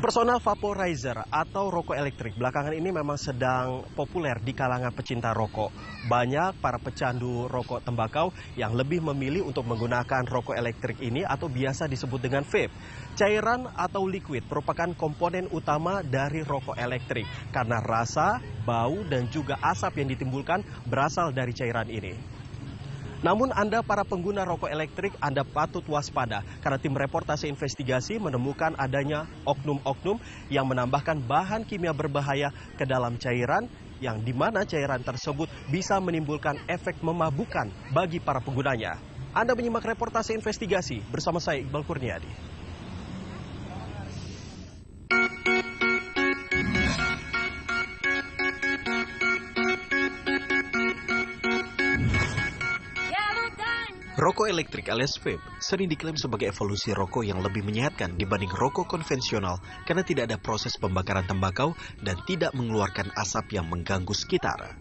Personal vaporizer atau rokok elektrik belakangan ini memang sedang populer di kalangan pecinta rokok. Banyak para pecandu rokok tembakau yang lebih memilih untuk menggunakan rokok elektrik ini atau biasa disebut dengan vape. Cairan atau liquid merupakan komponen utama dari rokok elektrik karena rasa, bau, dan juga asap yang ditimbulkan berasal dari cairan ini. Namun Anda para pengguna rokok elektrik, Anda patut waspada karena tim reportase investigasi menemukan adanya oknum-oknum yang menambahkan bahan kimia berbahaya ke dalam cairan yang dimana cairan tersebut bisa menimbulkan efek memabukkan bagi para penggunanya. Anda menyimak reportase investigasi bersama saya Iqbal Kurniadi. Rokok elektrik alias vape sering diklaim sebagai evolusi rokok yang lebih menyehatkan dibanding rokok konvensional karena tidak ada proses pembakaran tembakau dan tidak mengeluarkan asap yang mengganggu sekitar.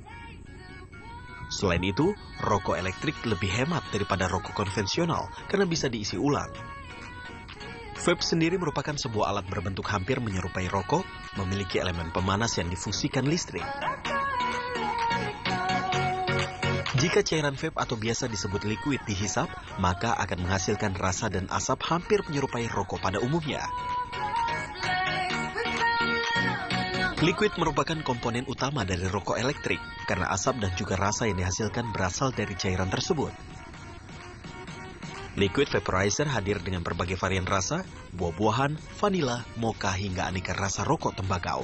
Selain itu, rokok elektrik lebih hemat daripada rokok konvensional karena bisa diisi ulang. Vape sendiri merupakan sebuah alat berbentuk hampir menyerupai rokok, memiliki elemen pemanas yang difungsikan listrik. Jika cairan vape atau biasa disebut liquid dihisap, maka akan menghasilkan rasa dan asap hampir menyerupai rokok pada umumnya. Liquid merupakan komponen utama dari rokok elektrik, karena asap dan juga rasa yang dihasilkan berasal dari cairan tersebut. Liquid vaporizer hadir dengan berbagai varian rasa, buah-buahan, vanila, mocha hingga aneka rasa rokok tembakau.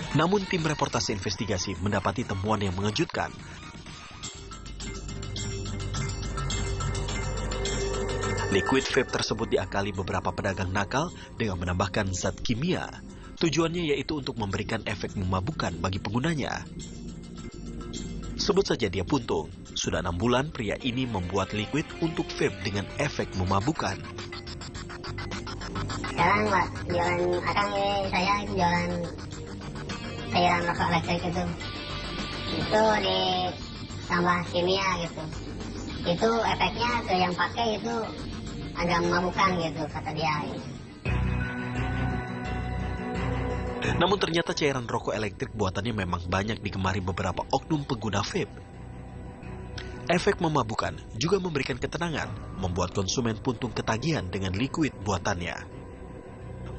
Namun tim reportase investigasi mendapati temuan yang mengejutkan. Liquid vape tersebut diakali beberapa pedagang nakal dengan menambahkan zat kimia. Tujuannya yaitu untuk memberikan efek memabukkan bagi penggunanya. Sebut saja dia Puntung. Sudah 6 bulan pria ini membuat liquid untuk vape dengan efek memabukkan. Sekarang Pak, jualan akang ini saya jualan cairan rokok elektrik itu ditambah kimia gitu. Itu efeknya ke yang pakai itu agak memabukkan gitu kata dia. Namun ternyata cairan rokok elektrik buatannya memang banyak digemari beberapa oknum pengguna vape. Efek memabukkan juga memberikan ketenangan, membuat konsumen Puntung ketagihan dengan liquid buatannya.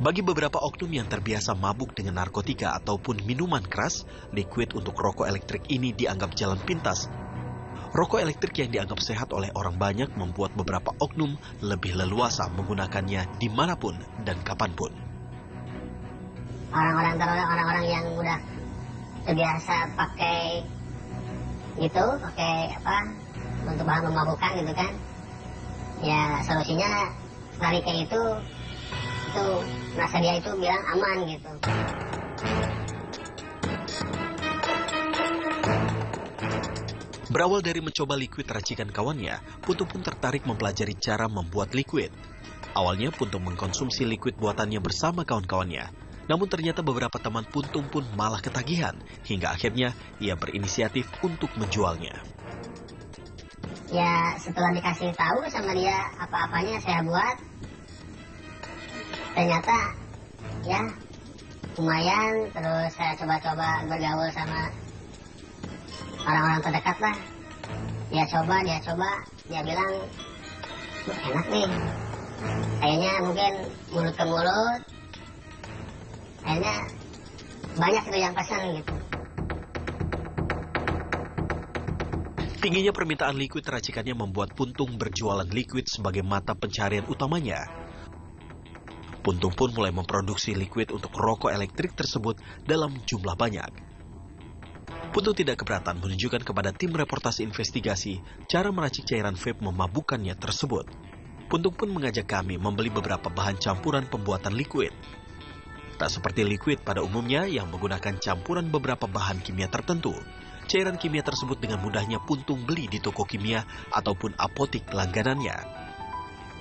Bagi beberapa oknum yang terbiasa mabuk dengan narkotika ataupun minuman keras, liquid untuk rokok elektrik ini dianggap jalan pintas. Rokok elektrik yang dianggap sehat oleh orang banyak membuat beberapa oknum lebih leluasa menggunakannya dimanapun dan kapanpun. Orang-orang yang udah terbiasa pakai gitu, pakai untuk bahan memabukkan gitu kan, ya solusinya lari ke itu merasa dia itu bilang aman gitu. Berawal dari mencoba liquid racikan kawannya, Puntung pun tertarik mempelajari cara membuat liquid. Awalnya Puntung mengkonsumsi liquid buatannya bersama kawan-kawannya. Namun ternyata beberapa teman Puntung pun malah ketagihan, hingga akhirnya ia berinisiatif untuk menjualnya. Ya setelah dikasih tahu sama dia apa-apanya saya buat, ternyata ya lumayan. Terus saya coba-coba bergaul sama orang-orang terdekat lah. Dia coba, dia bilang enak nih. Kayaknya mungkin mulut ke mulut, kayaknya banyak itu yang pesan gitu. Tingginya permintaan liquid racikannya membuat Puntung berjualan liquid sebagai mata pencarian utamanya. Puntung pun mulai memproduksi liquid untuk rokok elektrik tersebut dalam jumlah banyak. Puntung tidak keberatan menunjukkan kepada tim reportase investigasi cara meracik cairan vape memabukkannya tersebut. Puntung pun mengajak kami membeli beberapa bahan campuran pembuatan liquid. Tak seperti liquid pada umumnya yang menggunakan campuran beberapa bahan kimia tertentu. Cairan kimia tersebut dengan mudahnya Puntung beli di toko kimia ataupun apotik langganannya.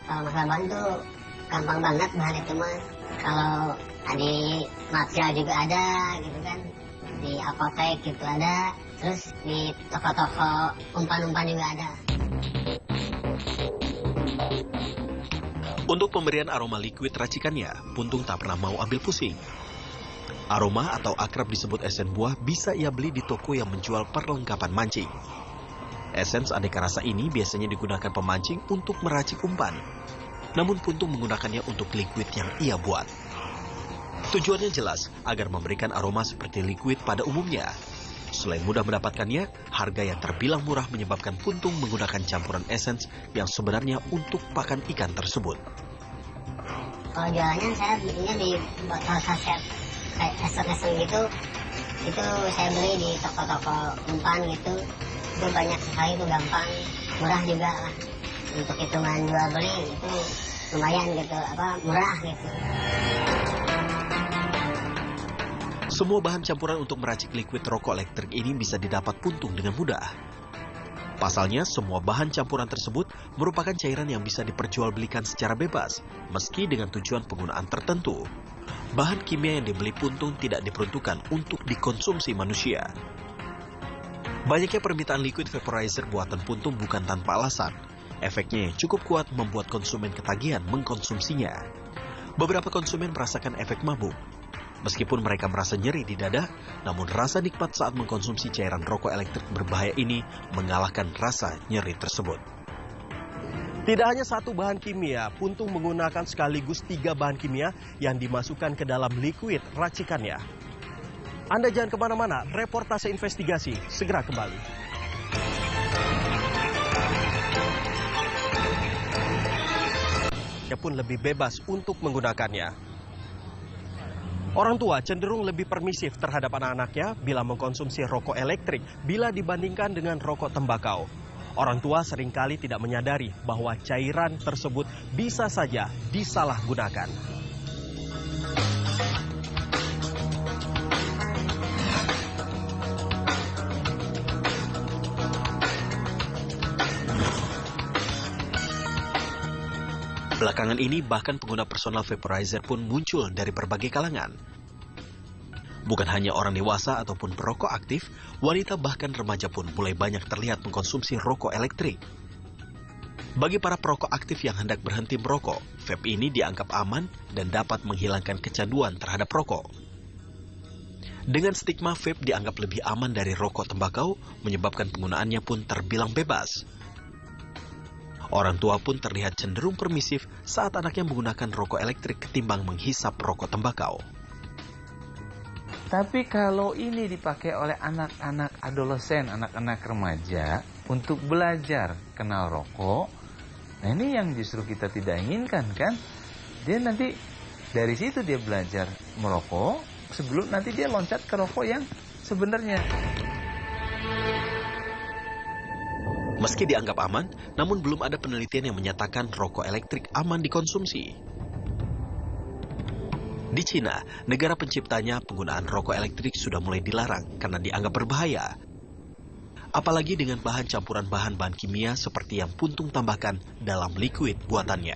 Kalau masalah bahan tuh gampang banget bahan itu mah. Kalau di Matsya juga ada gitu kan, di apotek gitu ada, terus di toko-toko umpan-umpan juga ada. Untuk pemberian aroma liquid racikannya, Puntung tak pernah mau ambil pusing. Aroma atau akrab disebut esen buah bisa ia beli di toko yang menjual perlengkapan mancing. Esens aneka rasa ini biasanya digunakan pemancing untuk meracik umpan. Namun Puntung menggunakannya untuk liquid yang ia buat. Tujuannya jelas, agar memberikan aroma seperti liquid pada umumnya. Selain mudah mendapatkannya, harga yang terbilang murah menyebabkan Puntung menggunakan campuran esens yang sebenarnya untuk pakan ikan tersebut. Kalau jualannya saya belinya di botol saset kayak esen-esen gitu, itu saya beli di toko-toko umpan gitu. Itu banyak sekali, itu gampang, murah juga lah. Untuk hitungan jual beli itu lumayan gitu, murah gitu. Semua bahan campuran untuk meracik liquid rokok elektrik ini bisa didapat Puntung dengan mudah. Pasalnya, semua bahan campuran tersebut merupakan cairan yang bisa diperjualbelikan secara bebas, meski dengan tujuan penggunaan tertentu. Bahan kimia yang dibeli Puntung tidak diperuntukkan untuk dikonsumsi manusia. Banyaknya permintaan liquid vaporizer buatan Puntung bukan tanpa alasan. Efeknya yang cukup kuat membuat konsumen ketagihan mengkonsumsinya. Beberapa konsumen merasakan efek mabuk. Meskipun mereka merasa nyeri di dada, namun rasa nikmat saat mengkonsumsi cairan rokok elektrik berbahaya ini mengalahkan rasa nyeri tersebut. Tidak hanya satu bahan kimia, Puntung menggunakan sekaligus 3 bahan kimia yang dimasukkan ke dalam liquid racikannya. Anda jangan kemana-mana, reportase investigasi segera kembali. Dia pun lebih bebas untuk menggunakannya. Orang tua cenderung lebih permisif terhadap anak-anaknya bila mengkonsumsi rokok elektrik bila dibandingkan dengan rokok tembakau. Orang tua seringkali tidak menyadari bahwa cairan tersebut bisa saja disalahgunakan. Belakangan ini bahkan pengguna personal vaporizer pun muncul dari berbagai kalangan. Bukan hanya orang dewasa ataupun perokok aktif, wanita bahkan remaja pun mulai banyak terlihat mengkonsumsi rokok elektrik. Bagi para perokok aktif yang hendak berhenti merokok, vape ini dianggap aman dan dapat menghilangkan kecanduan terhadap rokok. Dengan stigma vape dianggap lebih aman dari rokok tembakau, menyebabkan penggunaannya pun terbilang bebas. Orang tua pun terlihat cenderung permisif saat anaknya menggunakan rokok elektrik ketimbang menghisap rokok tembakau. Tapi kalau ini dipakai oleh anak-anak adolesen, anak-anak remaja untuk belajar kenal rokok, nah ini yang justru kita tidak inginkan kan? Dia nanti dari situ dia belajar merokok sebelum nanti dia loncat ke rokok yang sebenarnya. Meski dianggap aman, namun belum ada penelitian yang menyatakan rokok elektrik aman dikonsumsi. Di Cina, negara penciptanya, penggunaan rokok elektrik sudah mulai dilarang karena dianggap berbahaya. Apalagi dengan bahan campuran bahan-bahan kimia seperti yang Puntung tambahkan dalam liquid buatannya.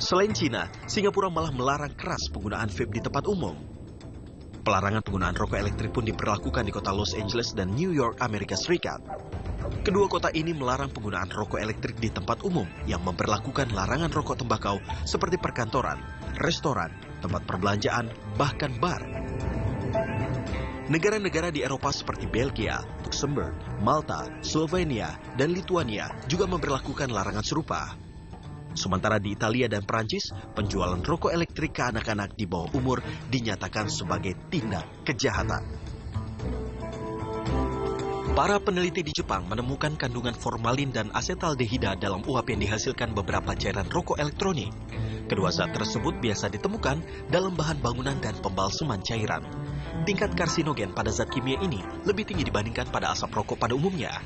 Selain Cina, Singapura malah melarang keras penggunaan vape di tempat umum. Pelarangan penggunaan rokok elektrik pun diberlakukan di kota Los Angeles dan New York, Amerika Serikat. Kedua kota ini melarang penggunaan rokok elektrik di tempat umum yang memberlakukan larangan rokok tembakau seperti perkantoran, restoran, tempat perbelanjaan, bahkan bar. Negara-negara di Eropa seperti Belgia, Luxembourg, Malta, Slovenia, dan Lituania juga memberlakukan larangan serupa. Sementara di Italia dan Prancis, penjualan rokok elektrik ke anak-anak di bawah umur dinyatakan sebagai tindak kejahatan. Para peneliti di Jepang menemukan kandungan formalin dan asetaldehida dalam uap yang dihasilkan beberapa cairan rokok elektronik. Kedua zat tersebut biasa ditemukan dalam bahan bangunan dan pembalseman cairan. Tingkat karsinogen pada zat kimia ini lebih tinggi dibandingkan pada asap rokok pada umumnya.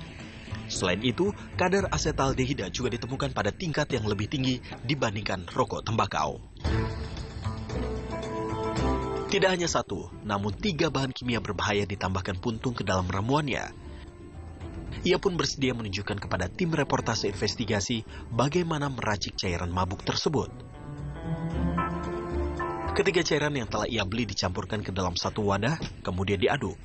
Selain itu, kadar asetaldehida juga ditemukan pada tingkat yang lebih tinggi dibandingkan rokok tembakau. Tidak hanya satu, namun 3 bahan kimia berbahaya ditambahkan Puntung ke dalam ramuannya. Ia pun bersedia menunjukkan kepada tim reportase investigasi bagaimana meracik cairan mabuk tersebut. Ketiga cairan yang telah ia beli dicampurkan ke dalam satu wadah, kemudian diaduk.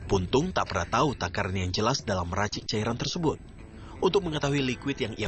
Puntung tak pernah tahu takaran yang jelas dalam meracik cairan tersebut. Untuk mengetahui liquid yang ia